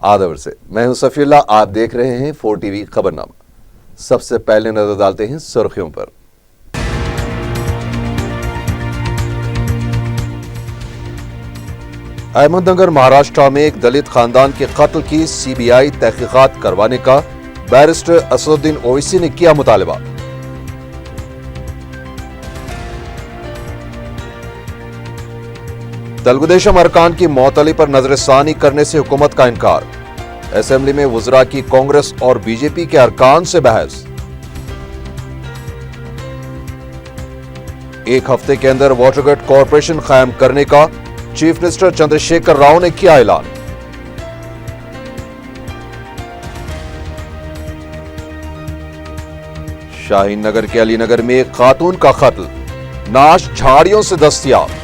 आदवर से मैं हूं सफीउल्लाह, आप देख रहे हैं 4 टीवी खबरनामा। सबसे पहले नजर डालते हैं सुर्खियों पर। अहमदनगर महाराष्ट्र में एक दलित खानदान के कत्ल की सीबीआई तहकीकात करवाने का बैरिस्टर असदुद्दीन ओवैसी ने किया मुतालबा। तेलुगुदेशम अरकान की मौतली पर नजरसानी करने से हुकूमत का इनकार। असेंबली में वुज़रा की कांग्रेस और बीजेपी के अरकान से बहस। एक हफ्ते के अंदर वाटर ग्रिड कॉरपोरेशन कायम करने का चीफ मिनिस्टर चंद्रशेखर राव ने किया ऐलान। शाहीन नगर के अलीनगर में एक खातून का कत्ल, नाश झाड़ियों से दस्तयाब।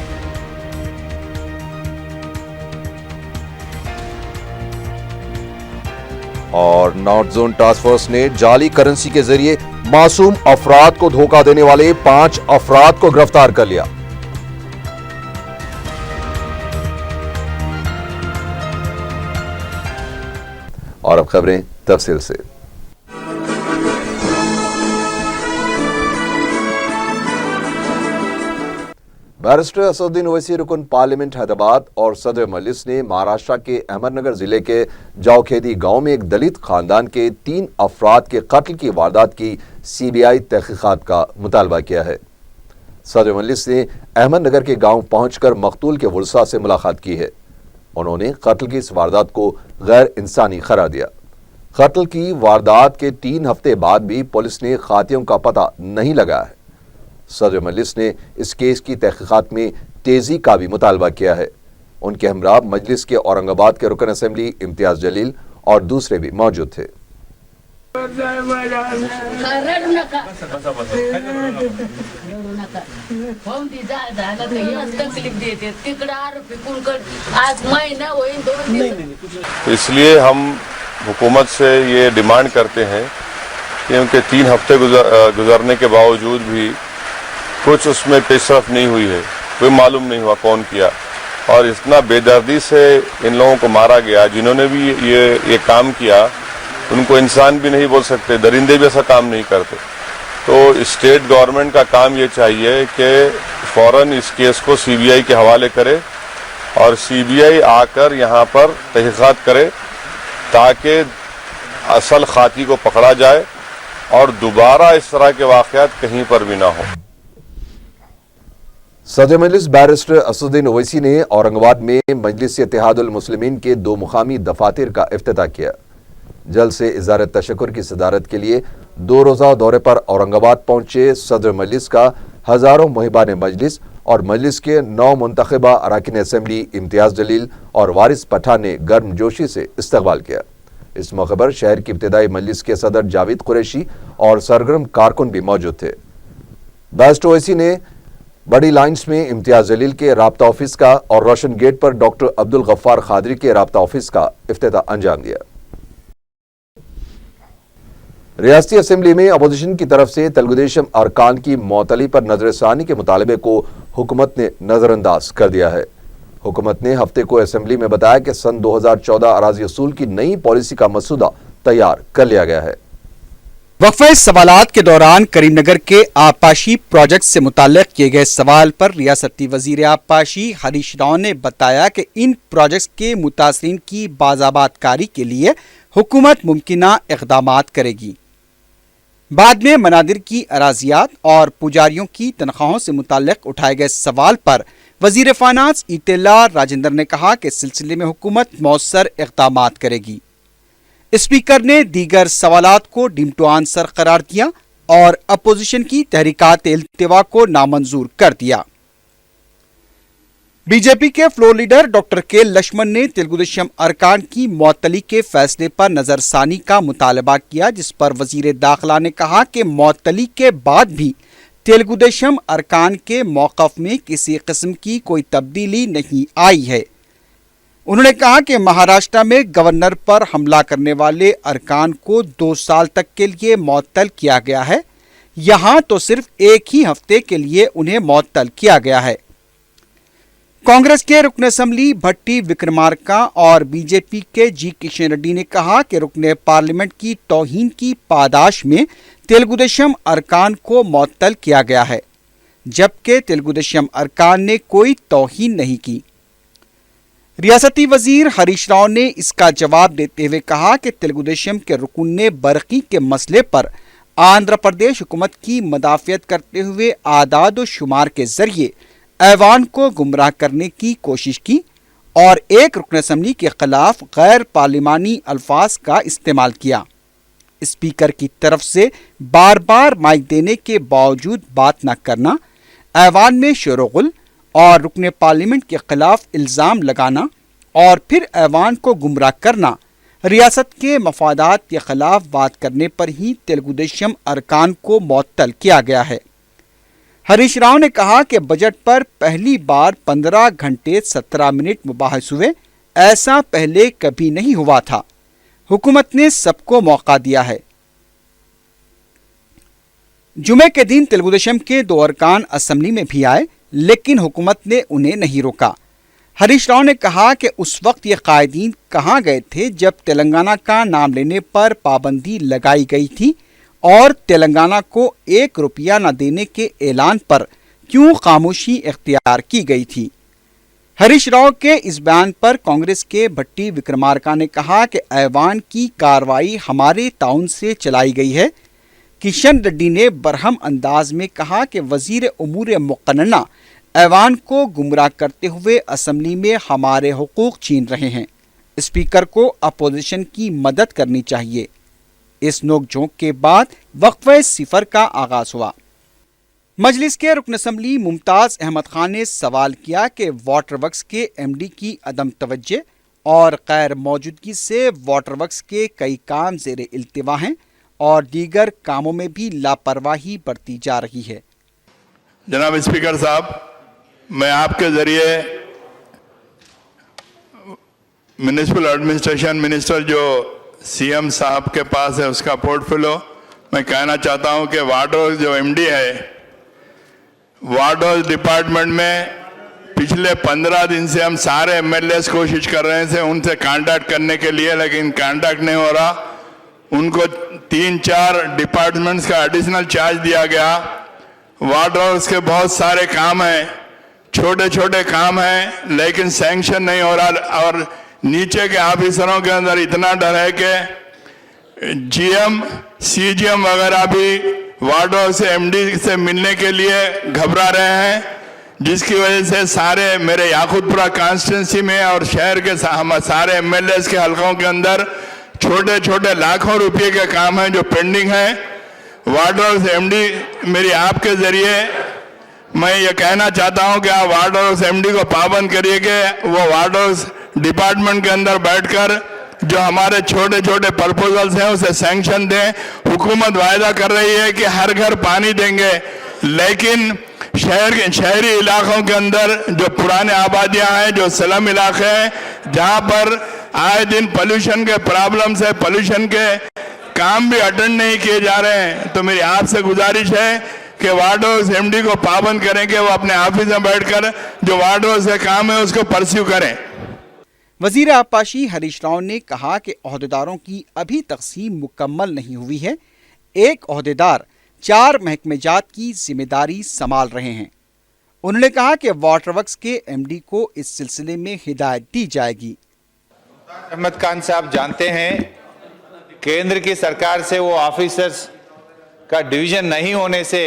और नॉर्थ जोन टास्क फोर्स ने जाली करेंसी के जरिए मासूम अफराद को धोखा देने वाले 5 अफराद को गिरफ्तार कर लिया। और अब खबरें तफसील से। बैरिस्टर असदुद्दीन ओवैसी रुकन पार्लियामेंट हैदराबाद और सदर मजलिस ने महाराष्ट्र के अहमदनगर जिले के जावखेदी गांव में एक दलित खानदान के 3 अफराद के कत्ल की वारदात की सीबीआई तहकीकात का मुतालबा किया है। सदर मजलिस ने अहमदनगर के गांव पहुंचकर मकतूल के वरसा से मुलाकात की है। उन्होंने कत्ल की इस वारदात को गैर इंसानी करार दिया। कत्ल की वारदात के 3 हफ्ते बाद भी पुलिस ने खातियों का पता नहीं लगाया है। सदर मजलिस ने इस केस की तहकीकात में तेजी का भी मुतालबा किया है। उनके हमरा मजलिस के औरंगाबाद के रुकन असेंबली इम्तियाज जलील और दूसरे भी मौजूद थे। इसलिए हम हुकूमत से ये डिमांड करते हैं कि उनके 3 हफ्ते गुजरने के बावजूद भी कुछ उसमें पेशरफ नहीं हुई है, कोई मालूम नहीं हुआ कौन किया। और इतना बेदर्दी से इन लोगों को मारा गया, जिन्होंने भी ये काम किया उनको इंसान भी नहीं बोल सकते, दरिंदे भी ऐसा काम नहीं करते। तो स्टेट गवर्नमेंट का काम ये चाहिए कि फौरन इस केस को सीबीआई के हवाले करे और सीबीआई आकर यहाँ पर तहकीकात करे ताकि असल खाती को पकड़ा जाए और दोबारा इस तरह के वाक़यात कहीं पर भी ना हो। सदर मजलिस बैरिस्टर असदुद्दीन ओवैसी ने औरंगाबाद में मजलिस इत्तेहादुल मुस्लिमीन के 2 मुकामी दफातर का इफ्तिताह किया। जल्द से इज़हार तशक्कुर की सदारत के लिए 2 रोज़ा दौरे पर औरंगाबाद पहुंचे सदर मजलिस का हजारों मुहिबान मजलिस और मजलिस के 9 मुंतखबा अरकान असेंबली इम्तियाज जलील और वारिस पठान ने गर्मजोशी से इस्तकबाल किया। इस मौके पर शहर की इब्तिदाई मजलिस के सदर जावेद कुरैशी और सरगर्म कारकुन भी मौजूद थे। बैरिस्टर ओवैसी ने बड़ी लाइन्स में इम्तियाज जलील के राब्ता ऑफिस का और रोशन गेट पर डॉक्टर अब्दुल गफ्फार खादरी के राब्ता ऑफिस का इफ्तिताह अंजाम दिया। रियासती असेंबली में अपोजिशन की तरफ से तेलुगुदेशम अरकान की मौतली पर नजरसानी के मुतालबे को हुकूमत ने नजरअंदाज कर दिया है। हुकूमत ने हफ्ते को असेंबली में बताया कि सन 2014 अराजी असूल की नई पॉलिसी का मसूदा तैयार कर लिया गया है। वक्फे सवालात के दौरान करीमनगर के आबपाशी प्रोजेक्ट से मुताल्लिक किए गए सवाल पर रियासती वजीर आबपाशी हरीश राव ने बताया कि इन प्रोजेक्ट्स के मुतासरीन की बाज़ाबातकारी के लिए हुकूमत मुमकिना इक़दामात करेगी। बाद में मनादिर की अराजियात और पुजारियों की तनख्वाहों से मुताल्लिक उठाए गए सवाल पर वजीर फाइनेंस ईटेला राजेंद्र ने कहा कि इस सिलसिले में हुकूमत मौसर इक़दामात करेगी। स्पीकर ने दीगर सवालात को डीम टू आंसर करार दिया और अपोजिशन की तहरीकात इल्तिवा को नामंजूर कर दिया। बीजेपी के फ्लोर लीडर डॉक्टर के लक्ष्मण ने तेलुगुदेशम अरकान की मौतली के फैसले पर नजरसानी का मुतालबा किया, जिस पर वजीर दाखिला ने कहा कि मौतली के बाद भी तेलुगुदेशम अरकान के मौक़िफ़ में किसी किस्म की कोई तब्दीली नहीं आई है। उन्होंने कहा कि महाराष्ट्र में गवर्नर पर हमला करने वाले अरकान को 2 साल तक के लिए मुअत्तल किया गया है, यहाँ तो सिर्फ 1 ही हफ्ते के लिए उन्हें मुअत्तल किया गया है। कांग्रेस के रुकन असम्बली भट्टी विक्रमार्का और बीजेपी के जी किशन रेड्डी ने कहा कि रुकन पार्लियामेंट की तौहीन की पादाश में तेलुगुदेशम अरकान को मुअत्तल किया गया है, जबकि तेलुगुदेशम अरकान ने कोई तौहीन नहीं की। रियासती वजीर हरीश राव ने इसका जवाब देते हुए कहा कि तेलुगुदेशम के रुकन ने बरकी के मसले पर आंध्र प्रदेश हुकूमत की मदाफियत करते हुए आदाद व शुमार के जरिए ऐवान को गुमराह करने की कोशिश की और एक रुकन असम्बली के खिलाफ गैर पार्लिमानी अल्फाज का इस्तेमाल किया। स्पीकर की तरफ से बार बार माइक देने के बावजूद बात न करना, ऐवान में शोरगुल और रुकन पार्लियामेंट के खिलाफ इल्ज़ाम लगाना और फिर ऐवान को गुमराह करना रियासत के मफादात के खिलाफ बात करने पर ही तेलुगुदेशम अरकान को मुअत्तल किया गया है। हरीश राव ने कहा कि बजट पर पहली बार 15 घंटे 17 मिनट मुबाहिस हुए, ऐसा पहले कभी नहीं हुआ था। हुकूमत ने सबको मौका दिया है। जुमे के दिन तेलुगुदेशम के 2 अरकान असेंबली में भी आए, लेकिन हुकूमत ने उन्हें नहीं रोका। हरीश राव ने कहा कि उस वक्त ये कायदीन कहाँ गए थे जब तेलंगाना का नाम लेने पर पाबंदी लगाई गई थी और तेलंगाना को 1 रुपया न देने के ऐलान पर क्यों खामोशी इख्तियार की गई थी। हरीश राव के इस बयान पर कांग्रेस के भट्टी विक्रमार्का ने कहा कि ऐवान की कार्रवाई हमारे ताउन से चलाई गई है। किशन रेड्डी ने बरहम अंदाज में कहा कि वजीर उमूर मुक़न्नना ऐवान को गुमराह करते हुए असेंबली में हमारे हुकूक छीन रहे हैं। स्पीकर को अपोजिशन की मदद करनी चाहिए। इस नोकझोंक के बाद वक्फे सिफर का आगाज हुआ। मजलिस के रुकन असम्बली मुमताज अहमद खान ने सवाल किया कि वाटर वर्क्स के एमडी की अदम तवज्जो और गैर मौजूदगी से वाटर वर्क्स के कई काम ज़ेरे इल्तिवा हैं और दीगर कामों में भी लापरवाही बरती जा रही है। जनाब स्पीकर साहब, मैं आपके जरिए म्युनिसिपल एडमिनिस्ट्रेशन मिनिस्टर जो सीएम साहब के पास है उसका पोर्टफोलियो मैं कहना चाहता हूं कि वाटर जो एमडी है, वाटर डिपार्टमेंट में पिछले 15 दिन से हम सारे एमएलएस कोशिश कर रहे थे उनसे कांटेक्ट करने के लिए, लेकिन कांटेक्ट नहीं हो रहा। उनको 3-4 डिपार्टमेंट्स का एडिशनल चार्ज दिया गया। वाटर के बहुत सारे काम हैं, छोटे छोटे काम हैं, लेकिन सैंक्शन नहीं हो रहा और नीचे के ऑफिसरों के अंदर इतना डर है कि जीएम सीजीएम वगैरह भी वार्डो से एमडी से मिलने के लिए घबरा रहे हैं, जिसकी वजह से सारे मेरे याकूतपुरा कॉन्स्टिट्यूंसी में और शहर के सारे एमएलएस के हलकों के अंदर छोटे छोटे लाखों रुपए के काम हैं जो पेंडिंग हैं। वार्डो से एमडी मेरी आपके जरिए मैं ये कहना चाहता हूं कि आप वार्ड हाउस एमडी को पाबंद करिए कि वो वार्ड हाउस डिपार्टमेंट के अंदर बैठकर जो हमारे छोटे छोटे प्रपोजल्स हैं उसे सैंक्शन दें। हुकूमत वायदा कर रही है कि हर घर पानी देंगे, लेकिन शहरी इलाकों के अंदर जो पुराने आबादियां हैं, जो स्लम इलाके हैं, जहां पर आए दिन पोल्यूशन के प्रॉब्लम से पोल्यूशन के काम भी अटेंड नहीं किए जा रहे हैं, तो मेरी आपसे गुजारिश है कि वार्ड हाउस एमडी को पाबंद करें कि वो अपने ऑफिस में बैठकर जो वार्ड हाउस का काम है उसको परस्यू करें। वजीर आबपाशी हरीश राव ने कहा कि ओहदेदारों की अभी तकसीम मुकम्मल नहीं हुई है। एक ओहदेदार 4 महकमेजात की जिम्मेदारी संभाल रहे हैं। उन्होंने कहा कि वाटर वर्क्स के एमडी को इस सिलसिले में हिदायत दी जाएगी। अहमद खान साहब जानते हैं, केंद्र की सरकार से वो ऑफिसर्स का डिवीजन नहीं होने से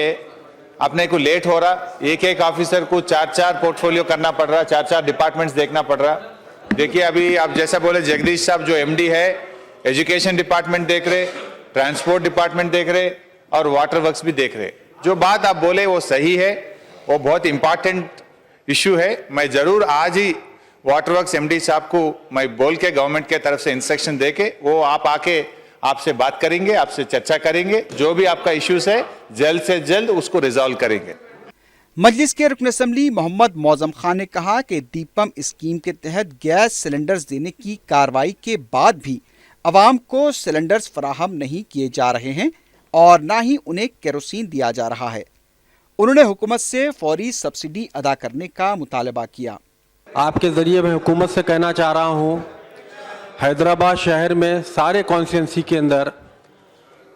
अपने को लेट हो रहा। एक ऑफिसर को 4 पोर्टफोलियो करना पड़ रहा, 4 डिपार्टमेंट्स देखना पड़ रहा। देखिए, अभी आप जैसा बोले, जगदीश साहब जो एमडी है, एजुकेशन डिपार्टमेंट देख रहे, ट्रांसपोर्ट डिपार्टमेंट देख रहे और वाटर वर्क्स भी देख रहे। जो बात आप बोले वो सही है, वो बहुत इंपॉर्टेंट इशू है। मैं जरूर आज ही वाटर वर्क्स एमडी साहब को मैं बोल के गवर्नमेंट के तरफ से इंस्ट्रक्शन दे के वो आप आके आपसे बात करेंगे, आपसे चर्चा करेंगे, जो भी आपका इश्यूज है जल्द से जल्द उसको रिजॉल्व करेंगे। मजलिस के रुकन असम्बली मोहम्मद मौजम खान ने कहा कि दीपम स्कीम के तहत गैस सिलेंडर्स देने की कार्रवाई के बाद भी अवाम को सिलेंडर्स फराहम नहीं किए जा रहे हैं और न ही उन्हें केरोसिन दिया जा रहा है। उन्होंने हुकूमत से फौरी सब्सिडी अदा करने का मुतालबा किया। آپ کے ذریعے میں حکومت سے کہنا چاہ رہا ہوں، حیدرآباد شہر میں سارے کانسٹیٹوئنسی کے اندر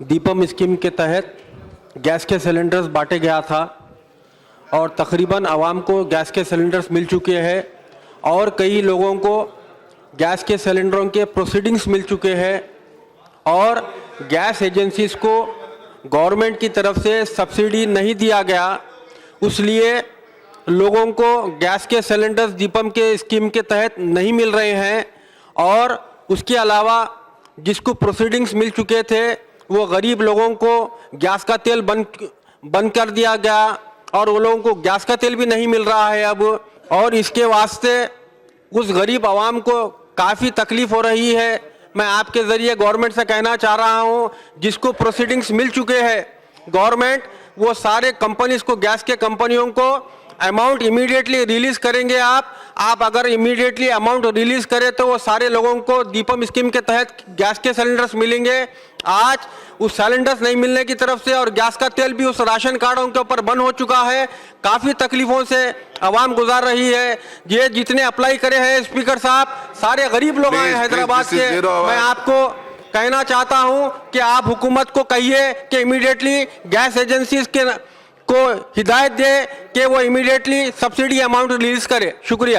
دیپم اسکیم کے تحت گیس کے سلنڈرز بانٹے گیا تھا اور تقریباً عوام کو گیس کے سلنڈرز مل چکے ہیں اور کئی لوگوں کو گیس کے سلنڈروں کے پروسیڈنگز مل چکے ہیں اور گیس ایجنسیز کو گورنمنٹ کی طرف سے سبسڈی نہیں دیا گیا، اس لیے لوگوں کو گیس کے سلنڈرز دیپم کے اسکیم کے تحت نہیں مل رہے ہیں اور اس کے علاوہ جس کو پروسیڈنگز مل چکے تھے وہ غریب لوگوں کو گیس کا تیل بند کر دیا گیا اور وہ لوگوں کو گیس کا تیل بھی نہیں مل رہا ہے اب، اور اس کے واسطے اس غریب عوام کو کافی تکلیف ہو رہی ہے۔ میں آپ کے ذریعے گورنمنٹ سے کہنا چاہ رہا ہوں، جس کو پروسیڈنگز مل چکے ہیں گورنمنٹ وہ سارے کمپنیز کو، گیس کے کمپنیوں کو اماؤنٹ امیڈیٹلی ریلیز کریں گے۔ آپ اگر امیڈیٹلی اماؤنٹ ریلیز کریں تو وہ سارے لوگوں کو دیپم اسکیم کے تحت گیس کے سلنڈرز ملیں گے۔ آج اس سلنڈرز نہیں ملنے کی طرف سے اور گیس کا تیل بھی اس راشن کارڈوں کے اوپر بند ہو چکا ہے، کافی تکلیفوں سے عوام گزار رہی ہے۔ یہ جتنے اپلائی کرے ہیں اسپیکر صاحب سارے غریب لوگ ہیں حیدرآباد کے۔ میں آپ کو کہنا چاہتا ہوں کہ آپ حکومت کو کہیے کہ امیڈیٹلی گیس ایجنسیز کے کو ہدایت دے کہ وہ امیڈیٹلی سبسڈی اماؤنٹ ریلیز کرے۔ شکریہ۔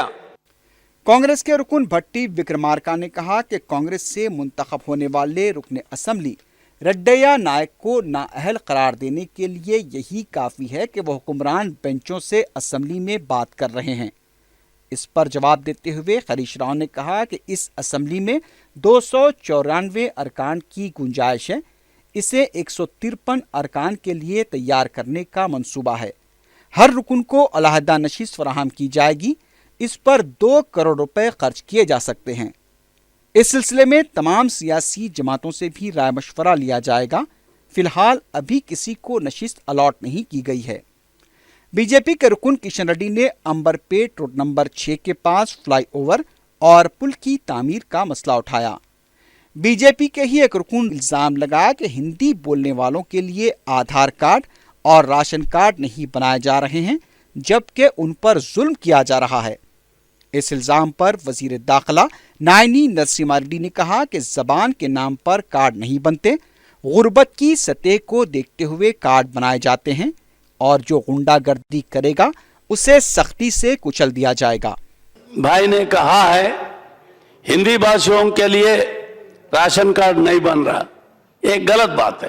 کانگریس کے رکن بھٹی وکرمارکا نے کہا کہ کانگریس سے منتخب ہونے والے رکن اسمبلی رڈیا نائک کو نااہل قرار دینے کے لیے یہی کافی ہے کہ وہ حکمران بینچوں سے اسمبلی میں بات کر رہے ہیں۔ اس پر جواب دیتے ہوئے ہریش راؤ نے کہا کہ اس اسمبلی میں 294 ارکان کی گنجائش ہے، اسے 153 ارکان کے لیے تیار کرنے کا منصوبہ ہے۔ ہر رکن کو علیحدہ نشست فراہم کی جائے گی، اس پر 2 کروڑ روپے خرچ کیے جا سکتے ہیں۔ اس سلسلے میں تمام سیاسی جماعتوں سے بھی رائے مشورہ لیا جائے گا۔ فی الحال ابھی کسی کو نشست الاٹ نہیں کی گئی ہے۔ بی جے پی کے رکن کشن ریڈی نے امبر پیٹ روڈ نمبر 6 کے پاس فلائی اوور اور پل کی تعمیر کا مسئلہ اٹھایا۔ بی جے پی کے ہی ایک رکن الزام لگایا کہ ہندی بولنے والوں کے لیے آدھار کارڈ اور راشن کارڈ نہیں بنائے جا رہے ہیں جبکہ ان پر ظلم کیا جا رہا ہے۔ اس الزام پر وزیر داخلہ نائنی نرسمہا ریڈی نے کہا کہ زبان کے نام پر کارڈ نہیں بنتے، غربت کی سطح کو دیکھتے ہوئے کارڈ بنائے جاتے ہیں اور جو غنڈہ گردی کرے گا اسے سختی سے کچل دیا جائے گا۔ بھائی نے کہا ہے ہندی بھاشاؤں کے لیے راشن کارڈ نہیں بن رہا، ایک غلط بات ہے۔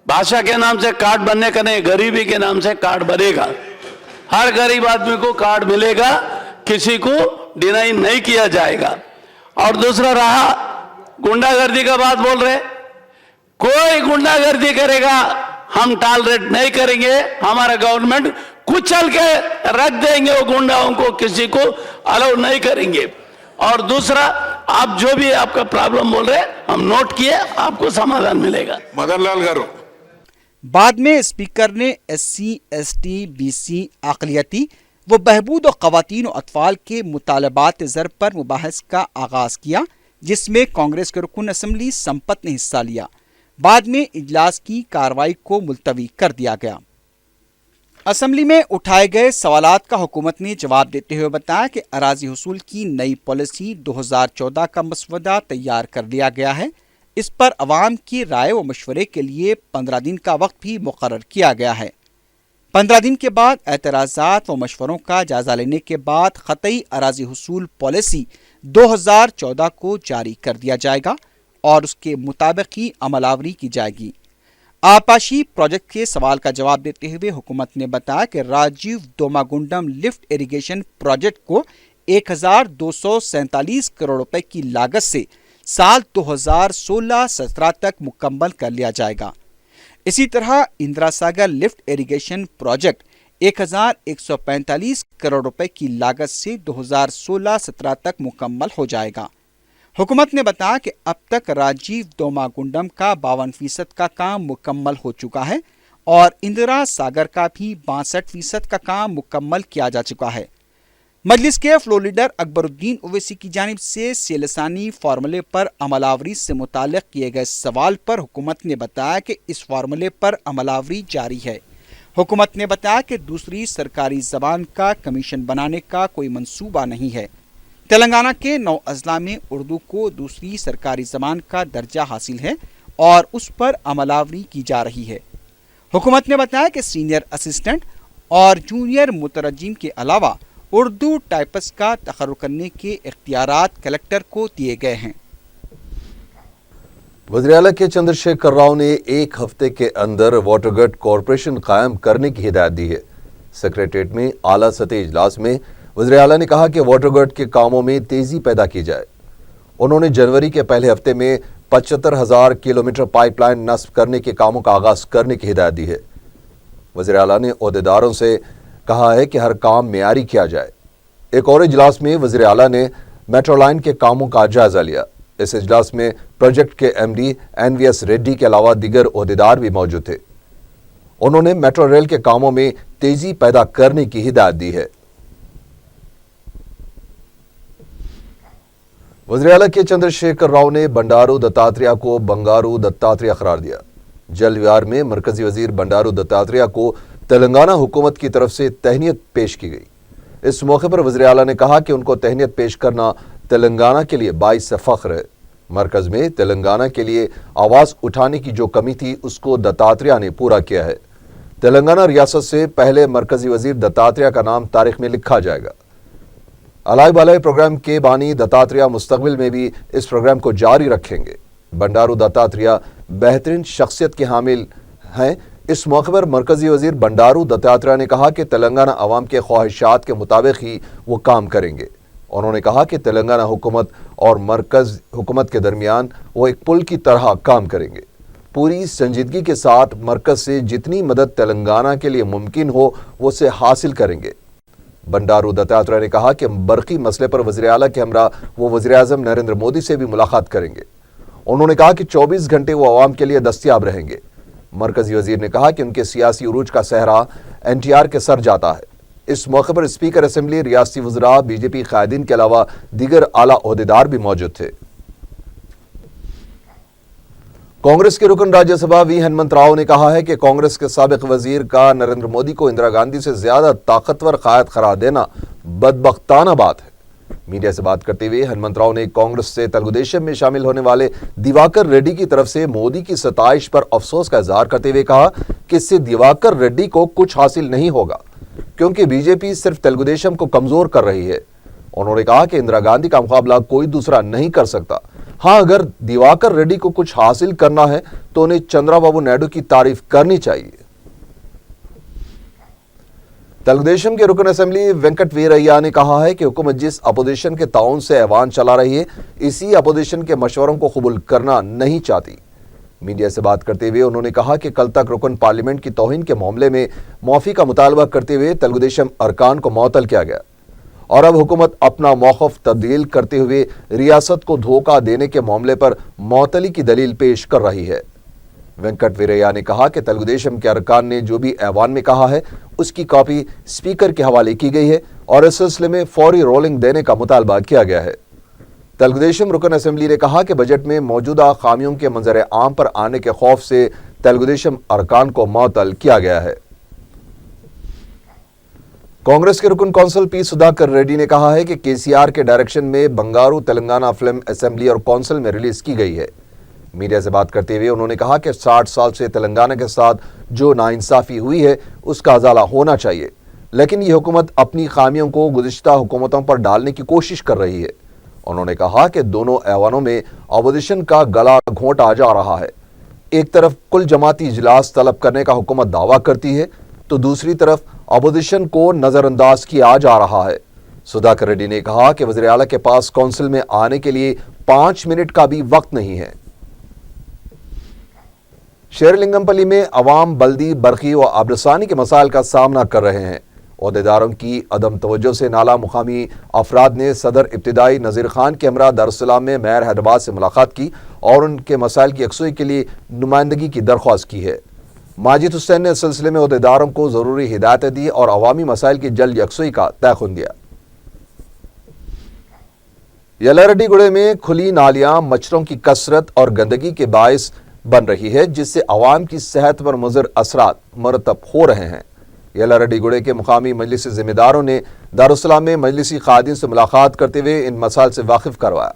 بھاشا کے نام سے کارڈ بننے کا نہیں، غریبی کے نام سے کارڈ بنے گا۔ ہر غریب آدمی کو کارڈ ملے گا، کسی کو ڈینائی نہیں کیا جائے گا۔ اور دوسرا رہا گنڈا گردی کا بات بول رہے، کوئی گنڈا گردی کرے گا ہم ٹالریٹ نہیں کریں گے، ہمارا گورنمنٹ کچل کے رکھ دیں گے، وہ گنڈاؤں کو کسی کو الاؤ نہیں کریں گے۔ اور دوسرا آپ جو بھی آپ کا پرابلم بول رہے ہم نوٹ کیے، آپ کو سمادھان ملے گا۔ مدن لال گارو بعد میں اسپیکر نے S C S T B C اقلیتی و بہبود و خواتین و اطفال کے مطالبات زر پر مباحث کا آغاز کیا، جس میں کانگریس کے رکن اسمبلی سمپت نے حصہ لیا۔ بعد میں اجلاس کی کارروائی کو ملتوی کر دیا گیا۔ اسمبلی میں اٹھائے گئے سوالات کا حکومت نے جواب دیتے ہوئے بتایا کہ اراضی حصول کی نئی پالیسی 2014 کا مسودہ تیار کر لیا گیا ہے۔ اس پر عوام کی رائے و مشورے کے لیے 15 دن کا وقت بھی مقرر کیا گیا ہے۔ 15 دن کے بعد اعتراضات و مشوروں کا جائزہ لینے کے بعد قطعی اراضی حصول پالیسی 2014 کو جاری کر دیا جائے گا اور اس کے مطابق ہی عمل آوری کی جائے گی۔ آپاشی پروجیکٹ کے سوال کا جواب دیتے ہوئے حکومت نے بتایا کہ راجیو دوماگنڈم لفٹ اریگیشن پروجیکٹ کو 1247 کروڑ روپے کی لاگت سے سال 2016-17 تک مکمل کر لیا جائے گا۔ اسی طرح اندرا ساگر لفٹ اریگیشن پروجیکٹ 1145 کروڑ روپے کی لاگت سے 2016-17 تک مکمل ہو جائے گا۔ حکومت نے بتایا کہ اب تک راجیو دوماگنڈم کا 52% کا کام مکمل ہو چکا ہے اور اندرا ساگر کا بھی 62% کا کام مکمل کیا جا چکا ہے۔ مجلس کے فلور لیڈر اکبر الدین اویسی کی جانب سے سیلسانی فارمولے پر عمل آوری سے متعلق کیے گئے سوال پر حکومت نے بتایا کہ اس فارمولے پر عمل آوری جاری ہے۔ हुकूमत ने बताया कि दूसरी सरकारी ज़बान का कमीशन बनाने का कोई मंसूबा नहीं है। तेलंगाना के 9 अजला में उर्दू को दूसरी सरकारी ज़बान का दर्जा हासिल है और उस पर अमलावरी की जा रही है। हुकूमत ने बताया कि सीनियर असिस्टेंट और जूनियर मुतरजिम के अलावा उर्दू टाइपिस्ट का तखर्रुर करने के इख्तियारात कलेक्टर को दिए गए हैं। वज़ीर-ए-आला के चंद्रशेखर राव ने एक हफ्ते के अंदर वाटर ग्रिड कॉरपोरेशन कायम करने की हिदायत दी है। सेक्रेटरीट में आला सतह इजलास में वज़ीर-ए-आला ने कहा कि वाटर ग्रिड के कामों में तेजी पैदा की जाए। उन्होंने जनवरी के पहले हफ्ते में 75,000 किलोमीटर पाइपलाइन नस्ब करने के कामों का आगाज करने की हिदायत दी है। वज़ीर-ए-आला ने ओहदेदारों से कहा है कि हर काम मेयारी किया जाए। एक और इजलास में वज़ीर-ए-आला ने मेट्रो लाइन के कामों का जायजा लिया। इस इजलास में प्रोजेक्ट के एमडी NVS रेड्डी के अलावा दीगर ओहदेदार भी मौजूद थे। उन्होंने मेट्रो रेल के कामों में तेजी पैदा करने की हिदायत दी है। वज़ीर-ए-आला के चंद्रशेखर राव ने बंडारू दत्तात्रेय को बंगारू दत्तात्रेय करार दिया। जल विहार में मरकजी वजीर बंडारू दत्तात्रेय को तेलंगाना हुकूमत की तरफ से तहनीत पेश की गई। इस मौके पर वज़ीर-ए-आला ने कहा कि उनको तहनीत पेश करना तेलंगाना के लिए बाइस फख्र है। मरकज में तेलंगाना के लिए आवाज़ उठाने की जो कमी थी उसको दत्तात्रेय ने पूरा किया है। तेलंगाना रियासत से पहले मरकजी वजीर दत्तात्रेय का नाम तारीख में लिखा जाएगा। अलाई बलाई प्रोग्राम के बानी दत्तात्रेय मुस्तकबिल में भी इस प्रोग्राम को जारी रखेंगे। बंडारू दत्तात्रेय बेहतरीन शख्सियत के हामिल हैं। इस मौके पर मरकजी वजीर बंडारू दत्तात्रेय ने कहा कि तेलंगाना अवाम के ख्वाहिशात के मुताबिक ही वो काम करेंगे। उन्होंने कहा कि तेलंगाना हुकूमत और मरकज हुकूमत के दरमियान वो एक पुल की तरह काम करेंगे। पूरी संजीदगी के साथ मरकज से जितनी मदद तेलंगाना के लिए मुमकिन हो वो उसे हासिल करेंगे। बंडारू दत्तात्रेय ने कहा कि बरकी मसले पर वज़ीर-ए-आला के हमरा वो वज़ीर-ए-आज़म नरेंद्र मोदी से भी मुलाकात करेंगे। उन्होंने कहा कि 24 घंटे वो अवाम के लिए दस्तयाब रहेंगे। मरकजी वजीर ने कहा कि उनके सियासी उरूज का सहरा NTR के सर जाता है। इस मौके पर स्पीकर असेंबली, रियासती वज़रा, BJP कायदीन के अलावा दीगर आला ओहदेदार भी मौजूद थे। कांग्रेस के रुकन राज्यसभा V हनुमंत राव ने कहा है कि कांग्रेस के साबिक वजीर का नरेंद्र मोदी को इंदिरा गांधी से ज्यादा ताकतवर कायद करार देना बदबख्ताना बात है। मीडिया से बात करते हुए हनुमंत राव ने कांग्रेस से तेलुगु देशम में शामिल होने वाले दिवाकर रेड्डी की तरफ से मोदी की सताइश पर अफसोस का इजहार करते हुए कहा कि इससे दिवाकर रेड्डी को कुछ हासिल नहीं होगा, क्योंकि बीजेपी सिर्फ तेलुगु देशम को कमजोर कर रही है। उन्होंने कहा कि इंदिरा गांधी का मुकाबला कोई दूसरा नहीं कर सकता। हाँ, अगर दिवाकर रेड्डी को कुछ हासिल करना है तो उन्हें चंद्रबाबू नायडू की तारीफ करनी चाहिए। तेलुगु देशम के रुकन असेंबली वेंकट वीरैया ने कहा है कि हुकूमत जिस अपोजिशन के ताउन से ऐवान चला रही है, इसी अपोजिशन के मशवरों को कबूल करना नहीं चाहती। मीडिया से बात करते हुए उन्होंने कहा कि कल तक रुकन पार्लियामेंट की तौहीन के मामले में माफी का मुतालबा करते हुए तेलुगु देशम अरकान को मुअत्तल किया गया और अब हुकूमत अपना मौक़िफ़ तब्दील करते हुए रियासत को धोखा देने के मामले पर मुअत्तली की दलील पेश कर रही है। वेंकट वीरैया ने कहा कि तेलुगु देशम के अरकान ने जो भी ऐवान में कहा है उसकी कॉपी स्पीकर के हवाले की गई है और इस सिलसिले में फौरी रोलिंग देने का मुतालबा किया गया है। तेलुगु देशम रुकन असेंबली ने कहा कि बजट में मौजूदा खामियों के मंजर आम पर आने के खौफ से तेलुगु देशम अरकान को मुअत्तल किया गया है। कांग्रेस के रुकन कौंसिल पी सुधाकर रेड्डी ने कहा है कि KCR के डायरेक्शन में बंगारू तेलंगाना फिल्म असेंबली और कौंसिल में रिलीज की गई है। मीडिया से बात करते हुए उन्होंने कहा कि 60 साल से तेलंगाना के साथ जो नाइंसाफी हुई है उसका अजाला होना चाहिए, लेकिन ये हुकूमत अपनी खामियों को गुज़िश्ता हुकूमतों पर डालने की कोशिश कर रही है। उन्होंने कहा कि दोनों ऐवानों में अपोजिशन का गला घोंटा जा रहा है। एक तरफ कुल जमाती इजलास तलब करने का हुकूमत दावा करती है तो दूसरी तरफ अपोजिशन को नजरअंदाज किया जा रहा है। सुधाकर रेड्डी ने कहा कि वज़ीर-ए-आला के पास काउंसिल में आने के लिए 5 मिनट का भी वक्त नहीं है। शेरलिंगमपल्ली में अवाम बल्दी, बरकी व आबरसानी के मसाइल का सामना कर रहे हैं। ओहदेदारों की अदम तवज्जो से नाला मुकामी अफराद ने सदर इब्तिदाई नज़ीर खान के हमरा दारुस्सलाम में मेयर हैदराबाद से मुलाकात की और उनके मसाइल की यकसुई के लिए नुमाइंदगी की दरख्वास्त की है। माजिद हुसैन ने इस सिलसिले में ओहदेदारों को ज़रूरी हिदायतें दी और अवामी मसाइल की जल्द यकसुई का तयख़ुन दिया। यल्लारेड्डी गुड़े में खुली नालियां मच्छरों की कसरत और गंदगी के बायस बन रही है, जिससे आवाम की सेहत पर मुज़र असरात मरतब हो रहे हैं। येलारेड्डी गुड़े के मुकामी मजलिसी जिम्मेदारों ने दारुस्सलाम में मजलिसी खादिन से मुलाकात करते हुए इन मसाइल से वाकिफ करवाया।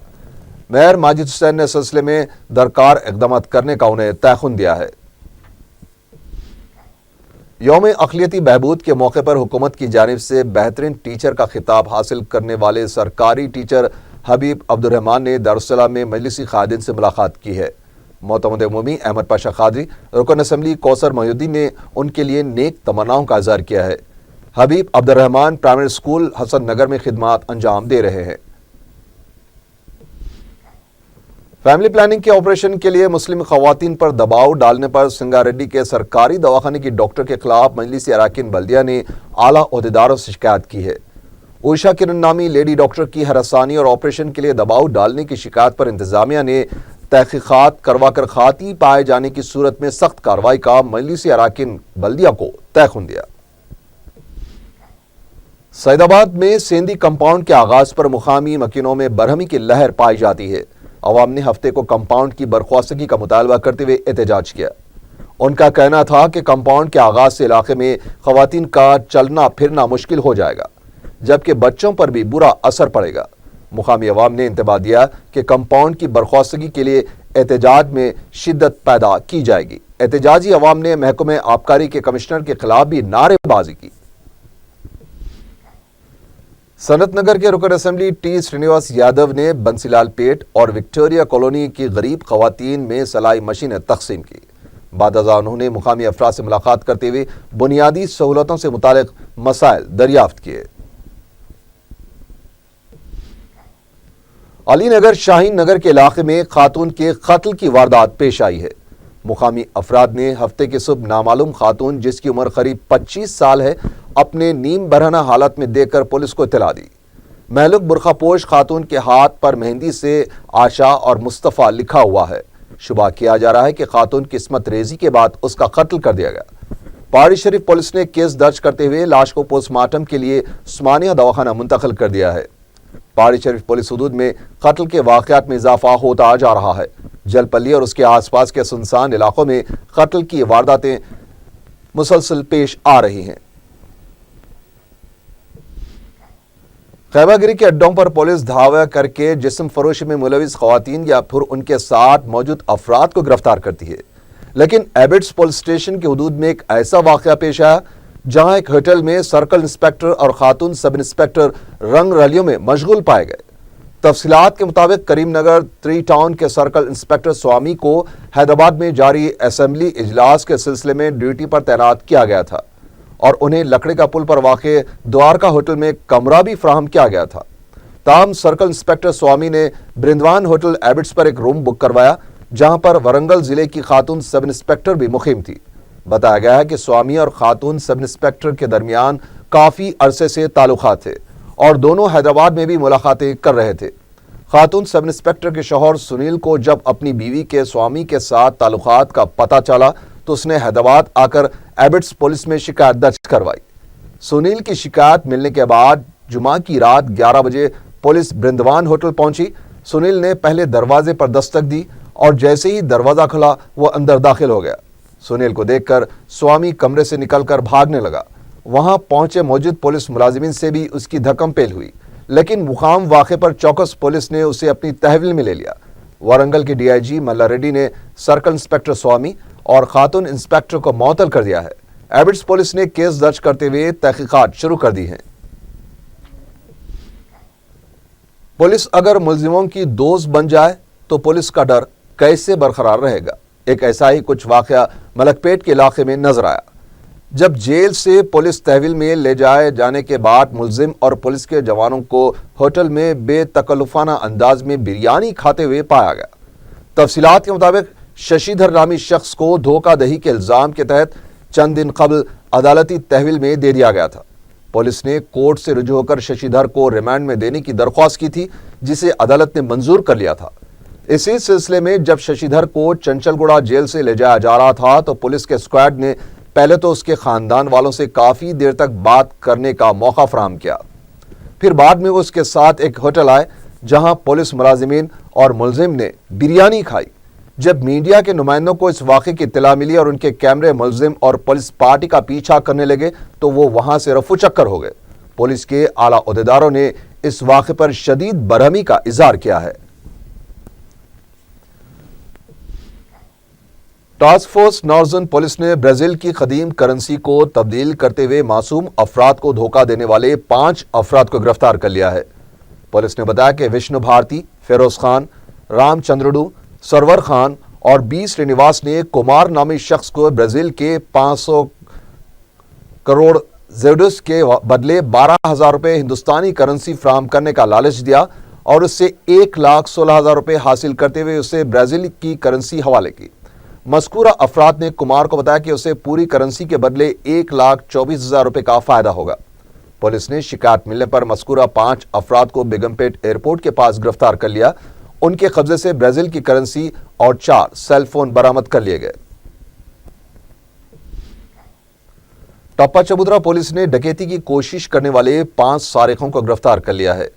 मेयर माजिद हुसैन ने सिलसिले में दरकार इक़दाम करने का उन्हें तयख़ुन दिया है। यौम अक़लियती बहबूद के मौके पर हुकूमत की जानिब से बेहतरीन टीचर का खिताब हासिल करने वाले सरकारी टीचर हबीब अब्दुर्रहमान ने दारुस्सलाम में मजलिसी खादिन से मुलाकात की है। मोहतमद उमूमी अहमद पाशा खादरी, रुकन असम्बली कौसर मोहिउद्दीन ने उनके लिए नेक तमन्नाओं का इज़हार किया है। हबीब अब्दुर्रहमान प्राइमरी स्कूल हसन नगर में खिदमात अंजाम दे रहे हैं। फैमिली प्लानिंग के ऑपरेशन के लिए मुस्लिम खवातीन पर दबाव डालने पर संगारेड्डी के सरकारी दवाखाने की डॉक्टर के खिलाफ मजलिसी अराकीन बल्दिया ने आला ओहदेदारों से शिकायत की है। उषा किरण नामी लेडी डॉक्टर की हरासानी और ऑपरेशन के लिए दबाव डालने की शिकायत पर इंतजामिया ने तहकीकात करवाकर खाती पाए जाने की सूरत में सख्त कार्रवाई का मजलिसी अराकीन बल्दिया को तयख़ुन दिया। सैदाबाद में सेंधी कंपाउंड के आगाज पर मुकामी मकीनों में बरहमी की लहर पाई जाती है। अवाम ने हफ्ते को कंपाउंड की बर्खास्तगी का मुतालबा करते हुए एहतजाज किया। उनका कहना था कि कंपाउंड के आगाज से इलाके में खवातीन का चलना फिरना मुश्किल हो जाएगा, जबकि बच्चों पर भी बुरा असर पड़ेगा। मुकामी अवाम ने इंतबाह दिया कि कंपाउंड की बर्खास्तगी के लिए एहतजाज में शिद्दत पैदा की जाएगी। एहतजाजी अवाम ने महकमे आबकारी के कमिश्नर के खिलाफ भी नारेबाजी की। सनत नगर के रुकन असम्बली टी श्रीनिवास यादव ने बंसीलाल पेट और विक्टोरिया कॉलोनी की गरीब खवातीन में सलाई मशीनें तकसीम की। बाद अज़ां उन्होंने मुकामी अफराद से मुलाकात करते हुए बुनियादी सहूलतों से मुतालिक मसाइल दरियाफ्त किए। अली नगर शाहीन नगर के इलाके में खातून के कत्ल की वारदात पेश आई है। मुकामी अफराद ने हफ्ते की सुबह नामालूम खातून, जिसकी उम्र करीब 25 साल है, अपने नीम बरहना हालत में देखकर पुलिस को इत्तला दी। महलूक बुरखापोश खातून के हाथ पर मेहंदी से आशा और मुस्तफ़ा लिखा हुआ है। शुबा किया जा रहा है कि खातून की किस्मत रेजी के बाद उसका कत्ल कर दिया गया। पहाड़ी शरीफ पुलिस ने केस दर्ज करते हुए लाश को पोस्टमार्टम के लिए उस्मानिया दवाखाना मुंतकिल कर दिया है। पहाड़ी शरीफ पुलिस हुदूद में कत्ल के वाक़यात में इजाफा होता जा रहा है। जलपल्ली और उसके आसपास के सुनसान इलाकों में कत्ल की वारदातें मुसलसल पेश आ रही हैं। खैबागिरी के अड्डों पर पुलिस धावा करके जिस्म फरोशी में मुलविस खवातीन या फिर उनके साथ मौजूद अफराद को गिरफ्तार करती है। लेकिन एबिट्स पुलिस स्टेशन के हुदूद में एक ऐसा वाक़या पेश आया जहां एक होटल में सर्कल इंस्पेक्टर और खातून सब इंस्पेक्टर रंग रलियों में मशगूल पाए गए। तफसीलात के मुताबिक करीमनगर 3 टाउन के सर्कल इंस्पेक्टर स्वामी को हैदराबाद में जारी असेंबली इजलास के सिलसिले में ड्यूटी पर तैनात किया गया था और उन्हें लकड़ी का पुल पर वाक़े द्वारका होटल में कमरा भी फराहम किया गया था। ताहम सर्कल इंस्पेक्टर स्वामी ने बृंदवान होटल एबिट्स पर एक रूम बुक करवाया, जहां पर वरंगल जिले की खातून सब इंस्पेक्टर भी मुकीम थी। बताया गया है कि स्वामी और खातून सब इंस्पेक्टर के दरमियान काफ़ी अरसे से ताल्लुकात थे और दोनों हैदराबाद में भी मुलाकातें कर रहे थे। खातून सब इंस्पेक्टर के शौहर सुनील को जब अपनी बीवी के स्वामी के साथ ताल्लुकात का पता चला तो उसने हैदराबाद आकर एबिट्स पुलिस में शिकायत दर्ज करवाई। सुनील की शिकायत मिलने के बाद जुमा की रात 11 बजे पुलिस बृंदवान होटल पहुंची। सुनील ने पहले दरवाजे पर दस्तक दी और जैसे ही दरवाजा खुला वो अंदर दाखिल हो गया। सुनील को देखकर स्वामी कमरे से निकलकर भागने लगा। वहां पहुंचे मौजूद पुलिस मुलाजिमीन से भी उसकी धक्कम पेल हुई, लेकिन मुकाम वाक़े पर चौकस पुलिस ने उसे अपनी तहवील में ले लिया। वारंगल के डीआईजी मल्ला रेड्डी ने सर्कल इंस्पेक्टर स्वामी और खातून इंस्पेक्टर को मुअत्तल कर दिया है। एबिट्स पुलिस ने केस दर्ज करते हुए तहकीकात शुरू कर दी हैं। पुलिस अगर मुलजिमों की दोस्त बन जाए तो पुलिस का डर कैसे बरकरार रहेगा? एक ऐसा ही कुछ वाक़या मलकपेट के इलाके में नजर आया, जब जेल से पुलिस तहवील में ले जाए जाने के बाद मुलजिम और पुलिस के जवानों को होटल में बेतकल्लुफाना अंदाज में बिरयानी खाते हुए पाया गया। तफसीलात के मुताबिक शशिधर नामी शख्स को धोखाधड़ी के इल्जाम के तहत चंद दिन कबल अदालती तहवील में दे दिया गया था। पुलिस ने कोर्ट से रुजू होकर शशिधर को रिमांड में देने की दरख्वास्त की थी, जिसे अदालत ने मंजूर कर लिया था। इसी सिलसिले में जब शशिधर को चंचलगुड़ा जेल से ले जाया जा रहा था तो पुलिस के स्क्वाड ने पहले तो उसके खानदान वालों से काफी देर तक बात करने का मौका फराहम किया। फिर बाद में वो उसके साथ एक होटल आए, जहां पुलिस मुलाजिमीन और मुलजिम ने बिरयानी खाई, जब मीडिया के नुमाइंदों को इस वाक़े की इत्तला मिली और उनके कैमरे मुलजिम और पुलिस पार्टी का पीछा करने लगे तो वो वहां से रफू चक्कर हो गए। पुलिस के आला ओहदेदारों ने इस वाक़े पर शदीद बरहमी का इजहार किया है। टास्क फोर्स नॉर्दर्न पुलिस ने ब्राजील की कदीम करेंसी को तब्दील करते हुए मासूम अफराद को धोखा देने वाले 5 अफराद को गिरफ्तार कर लिया है। पुलिस ने बताया कि विष्णु भारती, फेरोज खान, रामचंद्रडू, सरवर खान और बी श्रीनिवास ने कुमार नामी शख्स को ब्राजील के 500 करोड़ ज़ेडुस के बदले 12,000 रुपये हिंदुस्तानी करेंसी फराहम करने का लालच दिया और उससे 1,16,000 रुपये हासिल करते हुए उसे ब्राजील की करेंसी हवाले की। मज़कूरा अफराद ने कुमार को बताया कि उसे पूरी करेंसी के बदले 1,24,000 रुपये का फायदा होगा। पुलिस ने शिकायत मिलने पर मज़कूरा 5 अफराद को बेगमपेट एयरपोर्ट के पास गिरफ्तार कर लिया। उनके कब्जे से ब्राजील की करेंसी और 4 सेल फोन बरामद कर लिए गए। टप्पा चबूतरा पुलिस ने डकैती की कोशिश करने वाले 5 सारिकों को गिरफ्तार कर लिया है।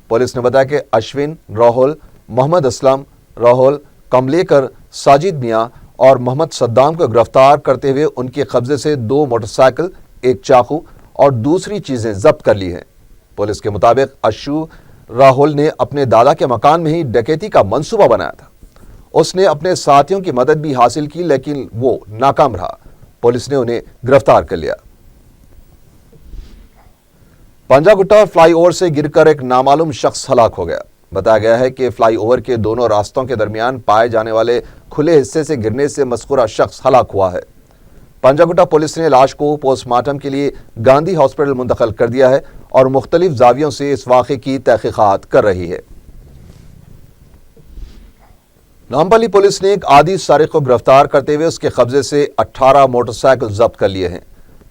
पुलिस ने बताया कि अश्विन, राहुल, मोहम्मद असलम, राहुल, कमलेकर, साजिद मियां और मोहम्मद सद्दाम को गिरफ्तार करते हुए उनके कब्जे से 2 मोटरसाइकिल, 1 चाकू और दूसरी चीजें जब्त कर ली हैं। पुलिस के मुताबिक अशु राहुल ने अपने दादा के मकान में ही डकैती का मंसूबा बनाया था। उसने अपने साथियों की मदद भी हासिल की लेकिन वो नाकाम रहा। पुलिस ने उन्हें गिरफ्तार कर लिया। पंजागुट्टा फ्लाईओवर से गिरकर एक नामालूम शख्स हलाक हो गया। बताया गया है कि फ्लाईओवर के दोनों रास्तों के दरमियान पाए जाने वाले खुले हिस्से से गिरने से मज़कूरा शख्स हलाक हुआ है। पंजागुट्टा पुलिस ने लाश को पोस्टमार्टम के लिए गांधी हॉस्पिटल मुंतकिल कर दिया है और मुख्तलिफ जावियों से इस वाक़े की तहकीकात कर रही है। नामपल्ली पुलिस ने एक आदी सारिक को गिरफ्तार करते हुए उसके कब्जे से 18 मोटरसाइकिल जब्त कर लिए हैं।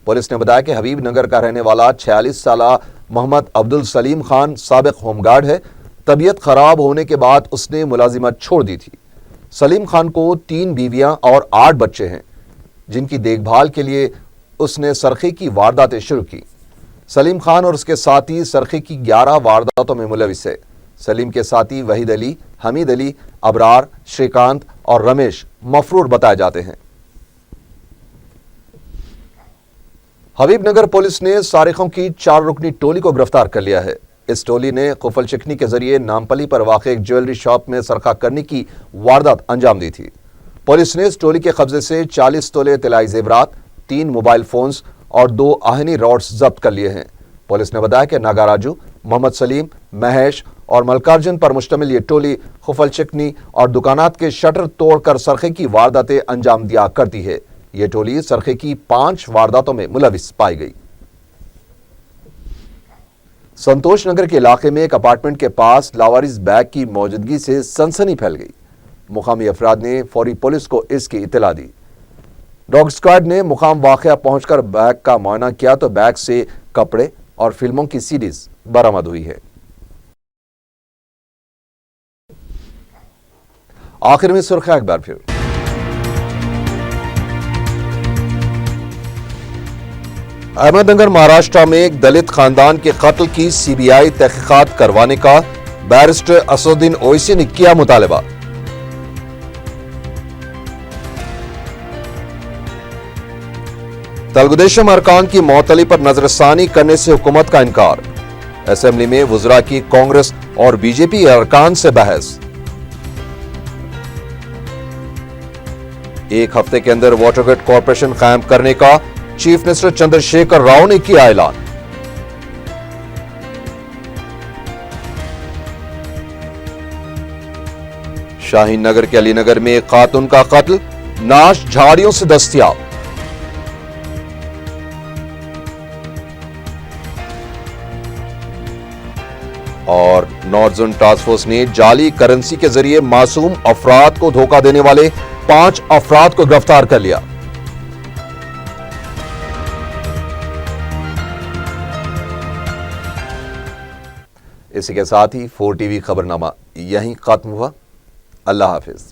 पुलिस ने बताया कि हबीब नगर का रहने वाला 46 साला मोहम्मद अब्दुल सलीम खान साबिक होमगार्ड है। तबीयत खराब होने के बाद उसने मुलाजिमत छोड़ दी थी। सलीम खान को 3 बीवियां और 8 बच्चे हैं जिनकी देखभाल के लिए उसने सरखे की वारदातें शुरू की। सलीम खान और उसके साथी सरखे की 11 वारदातों में मुलविस है। सलीम के साथी वहीद अली, हमीद अली, अबरार, श्रीकांत और रमेश मफरूर बताए जाते हैं। हबीब नगर पुलिस ने सारिकों की 4 रुकनी टोली को गिरफ्तार कर लिया है। इस टोली ने कुफल चिकनी के जरिए नामपल्ली पर वाक़ एक ज्वेलरी शॉप में सरखा करने की वारदात अंजाम दी थी। पुलिस ने इस टोली के कब्जे से 40 तोले तिलाई जेवरात, 3 मोबाइल फोन्स और 2 आहनी रॉड्स जब्त कर लिए हैं। पुलिस ने बताया कि नागाराजू, मोहम्मद सलीम, महेश और मल्लिकार्जुन पर मुश्तमिल ये टोली खुफल चिकनी और दुकानात के शटर तोड़कर सरखे की वारदातें अंजाम दिया करती है। ये टोली सरखे की 5 वारदातों में मुलविस पाई गई। संतोष नगर के इलाके में एक अपार्टमेंट के पास लावारिस बैग की मौजूदगी से सनसनी फैल गई। मुकामी अफराद ने फौरी पुलिस को इसकी इत्तला दी। डॉग स्क्वाड ने मुकाम वाक़या पहुंचकर बैग का मुआयना किया तो बैग से कपड़े और फिल्मों की सीडीज बरामद हुई है। आखिर में सुर्खियां एक बार फिर। अहमदनगर महाराष्ट्र में एक दलित खानदान के कत्ल की सीबीआई तहकीकात करवाने का बैरिस्टर असदुद्दीन ओवैसी ने किया मुतालबा। तेलुगुदेशम अरकान की मअतली पर नजरसानी करने से हुकूमत का इनकार। असेंबली में वुज़रा की कांग्रेस और बीजेपी अरकान से बहस। एक हफ्ते के अंदर वाटर ग्रिड कॉरपोरेशन कायम करने का चीफ मिनिस्टर चंद्रशेखर राव ने किया ऐलान। शाहीन नगर के अलीनगर में एक खातून का कत्ल, नाश झाड़ियों से दस्तयाब। और नॉर्दर्न टास्क फोर्स ने जाली करेंसी के जरिए मासूम अफराद को धोखा देने वाले 5 अफराद को गिरफ्तार कर लिया। इसी के साथ ही 4 टीवी खबरनामा यहीं खत्म हुआ। अल्लाह हाफिज।